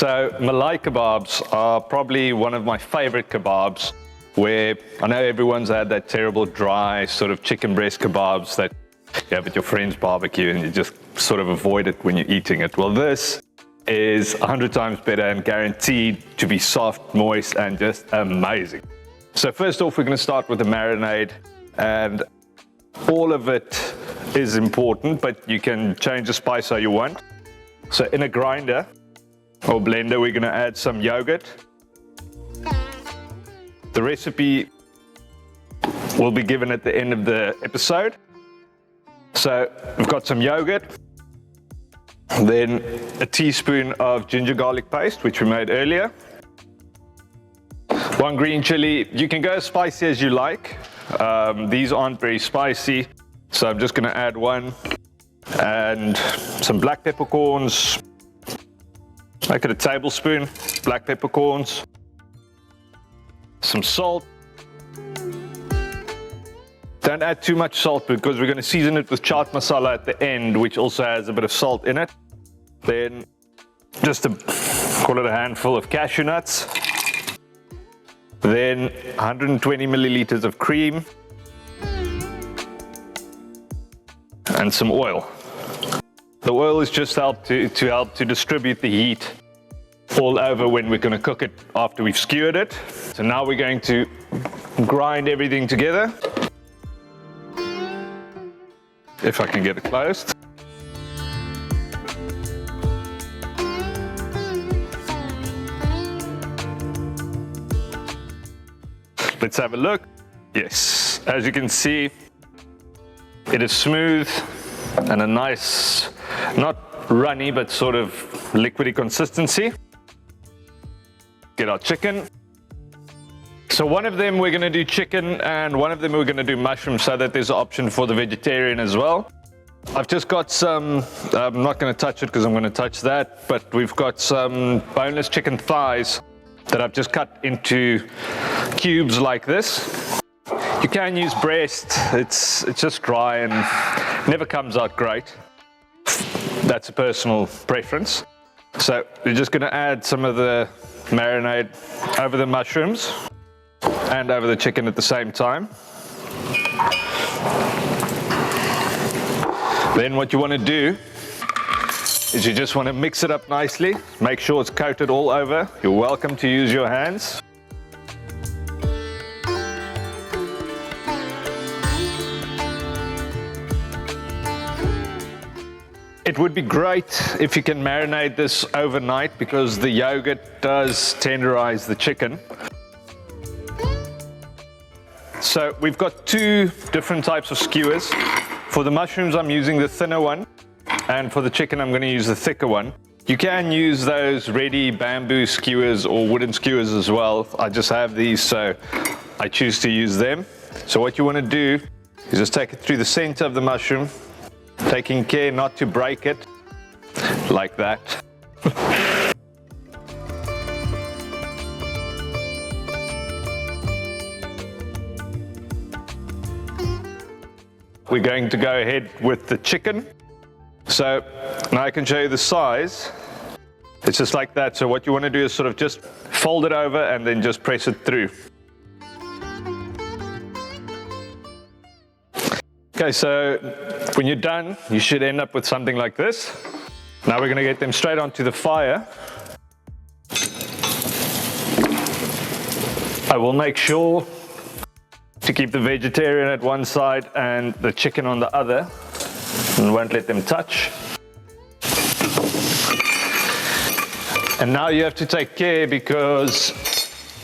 So Malai Kababs are probably one of my favorite kebabs, where I know everyone's had that terrible dry sort of chicken breast kebabs that you have at your friend's barbecue and you just sort of avoid it when you're eating it. Well, this is 100 times better and guaranteed to be soft, moist, and just amazing. So first off, we're going to start with the marinade, and all of it is important, but you can change the spice how you want. So in a grinder or blender, we're going to add some yogurt. The recipe will be given at the end of the episode. So we've got some yogurt, then a teaspoon of ginger garlic paste, which we made earlier, 1 green chili. You can go as spicy as you like. These aren't very spicy, so I'm just going to add 1, and some black peppercorns. Make it a tablespoon, black peppercorns, some salt. Don't add too much salt because we're going to season it with chaat masala at the end, which also has a bit of salt in it. Then just call it a handful of cashew nuts. Then 120 milliliters of cream and some oil. The oil is just to help to distribute the heat all over when we're going to cook it after we've skewered it. So now we're going to grind everything together. If I can get it closed. Let's have a look. Yes, as you can see, it is smooth and a nice, not runny, but sort of liquidy consistency. Get our chicken. So one of them we're going to do chicken and one of them we're going to do mushroom, so that there's an option for the vegetarian as well. I've just got some, I'm not going to touch it because I'm going to touch that, but we've got some boneless chicken thighs that I've just cut into cubes like this. You can use breast, it's just dry and never comes out great. That's a personal preference. So we're just going to add some of the marinade over the mushrooms and over the chicken at the same time. Then what you want to do is you just want to mix it up nicely. Make sure it's coated all over. You're welcome to use your hands. It would be great if you can marinate this overnight because the yogurt does tenderize the chicken. So we've got 2 different types of skewers. For the mushrooms, I'm using the thinner one, and for the chicken, I'm going to use the thicker one. You can use those ready bamboo skewers or wooden skewers as well. I just have these, so I choose to use them. So what you want to do is just take it through the center of the mushroom, taking care not to break it, like that. We're going to go ahead with the chicken. So now I can show you the size. It's just like that. So what you want to do is sort of just fold it over and then just press it through. Okay, so when you're done, you should end up with something like this. Now we're going to get them straight onto the fire. I will make sure to keep the vegetarian at one side and the chicken on the other, and won't let them touch. And now you have to take care because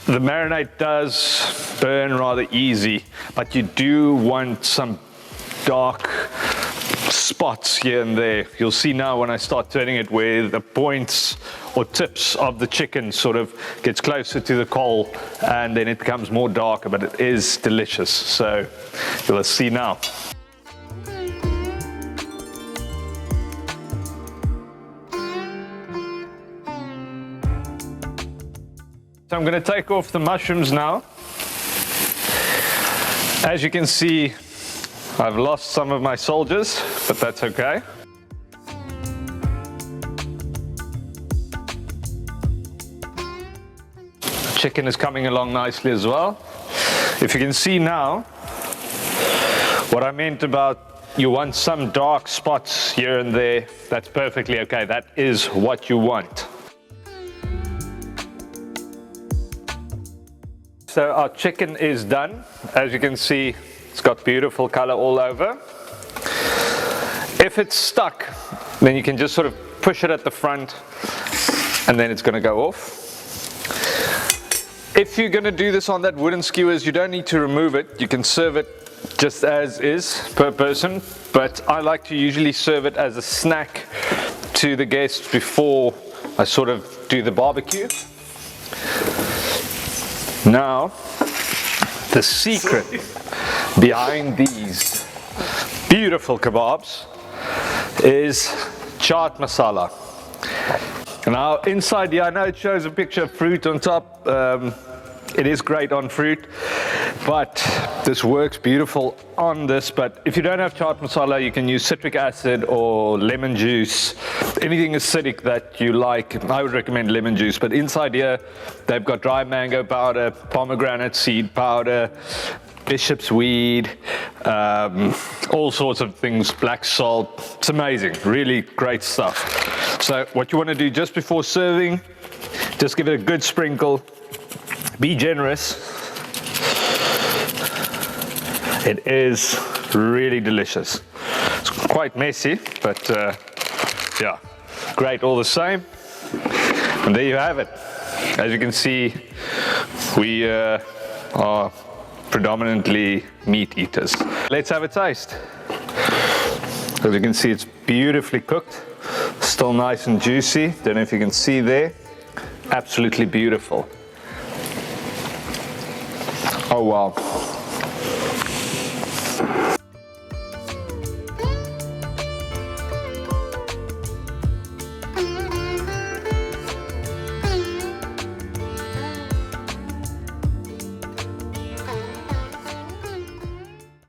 the marinade does burn rather easy, but you do want some dark spots here and there. You'll see now when I start turning it where the points or tips of the chicken sort of gets closer to the coal, and then it becomes more darker, but it is delicious. So you'll see now. So I'm going to take off the mushrooms now. As you can see, I've lost some of my soldiers, but that's okay. Chicken is coming along nicely as well. If you can see now, what I meant about you want some dark spots here and there, that's perfectly okay. That is what you want. So our chicken is done. As you can see, it's got beautiful color all over. If it's stuck, then you can just sort of push it at the front and then it's going to go off. If you're going to do this on that wooden skewers, you don't need to remove it. You can serve it just as is per person, but I like to usually serve it as a snack to the guests before I sort of do the barbecue. Now, the secret behind these beautiful kebabs is chaat masala. Now inside here, I know it shows a picture of fruit on top. It is great on fruit, but this works beautiful on this. But if you don't have chaat masala, you can use citric acid or lemon juice, anything acidic that you like. I would recommend lemon juice, but inside here they've got dry mango powder, pomegranate seed powder, bishop's weed, all sorts of things, black salt. It's amazing, really great stuff. So what you want to do just before serving, just give it a good sprinkle. Be generous. It is really delicious. It's quite messy, but yeah, great all the same. And there you have it. As you can see, we are predominantly meat eaters. Let's have a taste. As you can see, it's beautifully cooked, still nice and juicy. Don't know if you can see there. Absolutely beautiful. Oh wow.